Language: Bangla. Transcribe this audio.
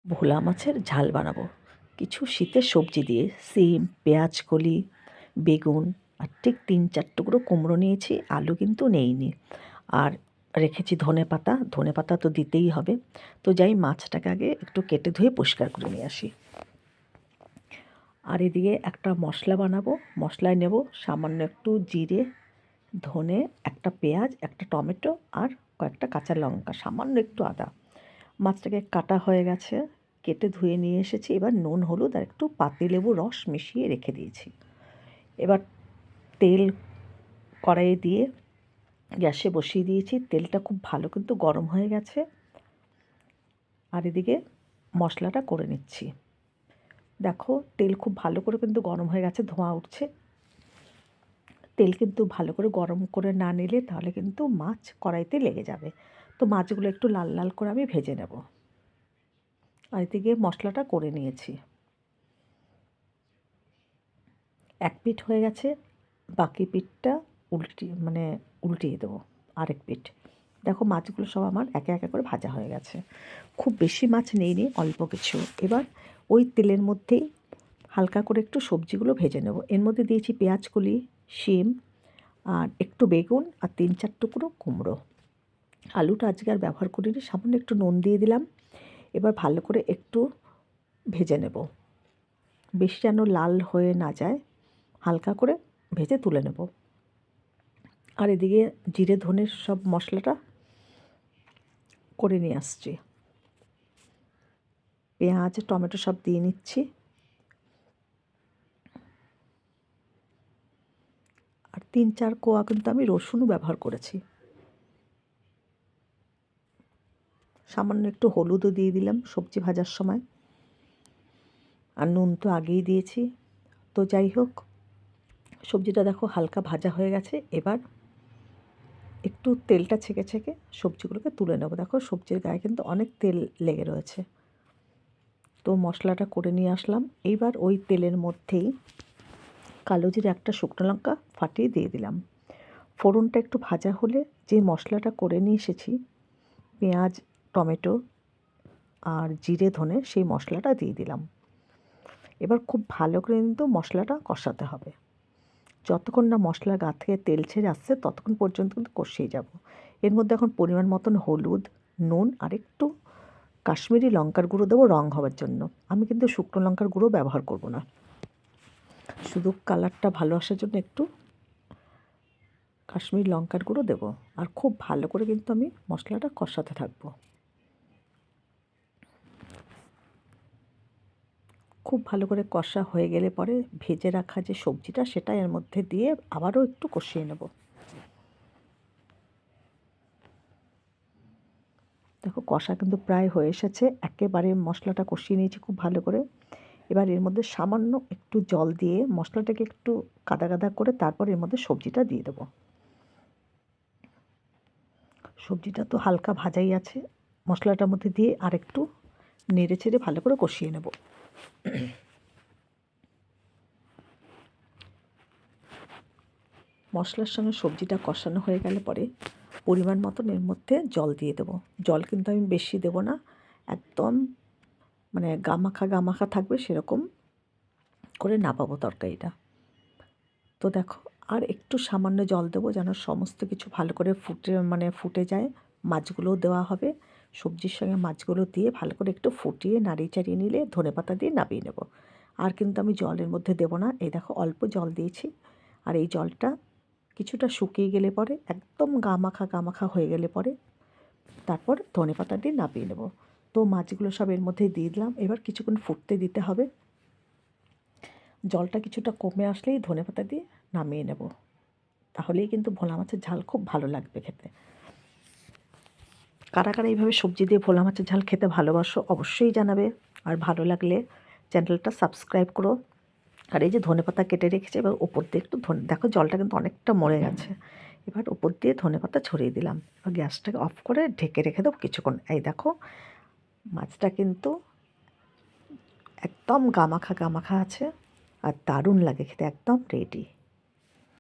ভোলা মাছের ঝাল বানাবো। কিছু শীতের সবজি দিয়ে সিম, পেঁয়াজ কলি, বেগুন আর ঠিক ৩-৪ টুকরো কুমড়ো নিয়েছি, আলু কিন্তু নেইনি। আর রেখেছি ধনেপাতা, ধনেপাতা তো দিতেই হবে। তো যাই মাছটাকে আগে একটু কেটে ধুয়ে পরিষ্কার করে নিয়ে আসি। আর এদিকে একটা মশলা বানাবো। মশলায় নেব সামান্য একটু জিরে, ধনে, একটা পেঁয়াজ, একটা টমেটো আর কয়েকটা কাঁচা লঙ্কা, সামান্য একটু আদা। মাছটাকে কাটা হয়ে গেছে, কেটে ধুয়ে নিয়ে এসেছি। এবার নুন, হলুদ আর একটু পাতিলেবুর রস মিশিয়ে রেখে দিয়েছি। এবার তেল কড়াইয়ে দিয়ে গ্যাসে বসিয়ে দিয়েছি। তেলটা খুব ভালো কিন্তু গরম হয়ে গেছে। আর এদিকে মশলাটা করে নিচ্ছি। দেখো তেল খুব ভালো করে কিন্তু গরম হয়ে গেছে, ধোঁয়া উঠছে। তেল কিন্তু ভালো করে গরম করে না নিলে তাহলে কিন্তু মাছ কড়াইতে লেগে যাবে। তো মাছগুলো একটু লাল লাল করে আমি ভেজে নেব। আর এদিকে মশলাটা করে নিয়েছি। এক পিঠ হয়ে গেছে, বাকি পিঠটা উল্টিয়ে দেবো আরেক পিঠ। দেখো মাছগুলো সব আমার একে একে করে ভাজা হয়ে গেছে। খুব বেশি মাছ নেইনি, অল্প কিছু। এবার ওই তেলের মধ্যেই হালকা করে একটু সবজিগুলো ভেজে নেব। এর মধ্যে দিয়েছি পেঁয়াজ কলি, শিম আর একটু বেগুন আর ৩-৪ টুকরো কুমড়ো। আলুটা আজকে আর ব্যবহার করিনি, সামান্য একটু নুন দিয়ে দিলাম। এবার ভালো করে একটু ভেজে নেব, বেশি যেন লাল হয়ে না যায়, হালকা করে ভেজে তুলে নেব। আর এদিকে জিরে ধনের সব মশলাটা করে নিয়ে আসছি। পেঁয়াজ টমেটো সব দিয়ে নিচ্ছি। আর ৩-৪ কোয়া কিন্তু আমি রসুনও ব্যবহার করেছি। সামান্য একটু হলুদও দিয়ে দিলাম সবজি ভাজার সময়। আর নুন তো আগেই দিয়েছি। তো যাই হোক, সবজিটা দেখো হালকা ভাজা হয়ে গেছে। এবার একটু তেলটা ছেঁকে ছেঁকে সবজিগুলোকে তুলে নেব। দেখো সবজির গায়ে কিন্তু অনেক তেল লেগে রয়েছে। তো মশলাটা করে নিয়ে আসলাম। এইবার ওই তেলের মধ্যেই কালো জিরে, একটা শুকনো লঙ্কা ফাটিয়ে দিয়ে দিলাম। ফোড়নটা একটু ভাজা হলে যে মশলাটা করে নিয়ে এসেছি, পেঁয়াজ, টমেটো আর জিরে ধনে, সেই মশলাটা দিয়ে দিলাম। এবার খুব ভালো করে কিন্তু মশলাটা কষাতে হবে। যতক্ষণ না মশলার গা থেকে তেল ছেড়ে আসছে ততক্ষণ পর্যন্ত কিন্তু কষিয়ে যাব। এর মধ্যে এখন পরিমাণ মতন হলুদ, নুন আর একটু কাশ্মীরি লঙ্কার গুঁড়ো দেবো রঙ হওয়ার জন্য। আমি কিন্তু শুকনো লঙ্কার গুঁড়ো ব্যবহার করব না, শুধু কালারটা ভালো আসার জন্য একটু কাশ্মীরি লঙ্কার গুঁড়ো দেবো। আর খুব ভালো করে কিন্তু আমি মশলাটা কষাতে থাকবো। খুব ভালো করে কষা হয়ে গেলে পরে ভেজে রাখা যে সবজিটা, সেটা এর মধ্যে দিয়ে আবারও একটু কষিয়ে নেব। দেখো কষা কিন্তু প্রায় হয়ে এসেছে, একেবারে মশলাটা কষিয়ে নিয়েছি খুব ভালো করে। এবার এর মধ্যে সামান্য একটু জল দিয়ে মশলাটাকে একটু কাদা কাদা করে তারপর এর মধ্যে সবজিটা দিয়ে দেবো। সবজিটা তো হালকা ভাজাই আছে, মশলাটার মধ্যে দিয়ে আর একটু নেড়ে চেড়ে ভালো করে কষিয়ে নেব। মশলার সঙ্গে সবজিটা কষানো হয়ে গেলে পরে পরিমাণ মতন এর মধ্যে জল দিয়ে দেবো। জল কিন্তু আমি বেশি দেবো না, একদম গামাখা গামাখা থাকবে সেরকম করে নামাবো তরকারিটা। তো দেখো আর একটু সামান্য জল দেবো যেন সমস্ত কিছু ভালো করে ফুটে যায়। মাছগুলোও দেওয়া হবে, সবজির সঙ্গে মাছগুলো দিয়ে ভালো করে একটু ফুটিয়ে নাড়িয়ে চাড়িয়ে নিলে ধনেপাতা দিয়ে নামিয়ে নেব। আর কিন্তু আমি জলের মধ্যে দেবো না, এই দেখো অল্প জল দিয়েছি। আর এই জলটা কিছুটা শুকিয়ে গেলে পরে, একদম গামাখা গামাখা হয়ে গেলে পরে তারপর ধনেপাতা দিয়ে নামিয়ে নেব। তো মাছগুলো সব এর মধ্যে দিয়ে দিলাম। এবার কিছুক্ষণ ফুটতে দিতে হবে। জলটা কিছুটা কমে আসলেই ধনেপাতা দিয়ে নামিয়ে নেব। তাহলেই কিন্তু ভোলা মাছের ঝাল খুব ভালো লাগবে খেতে। কারা কারা এইভাবে সবজি দিয়ে ভোলা মাছের ঝাল খেতে ভালোবাসো অবশ্যই জানাবে। আর ভালো লাগলে চ্যানেলটা সাবস্ক্রাইব করো। আর এই যে ধনেপাতা কেটে রেখেছে, এবার ওপর দিয়ে একটু দেখো জলটা কিন্তু অনেকটা মরে গেছে। এবার ওপর দিয়ে ধনেপাতা ছড়িয়ে দিলাম। এবার গ্যাসটাকে অফ করে ঢেকে রেখে দেবো কিছুক্ষণ। এই দেখো মাছটা কিন্তু একদম গামাখা গামাখা আছে আর দারুণ লাগে খেতে, একদম রেডি।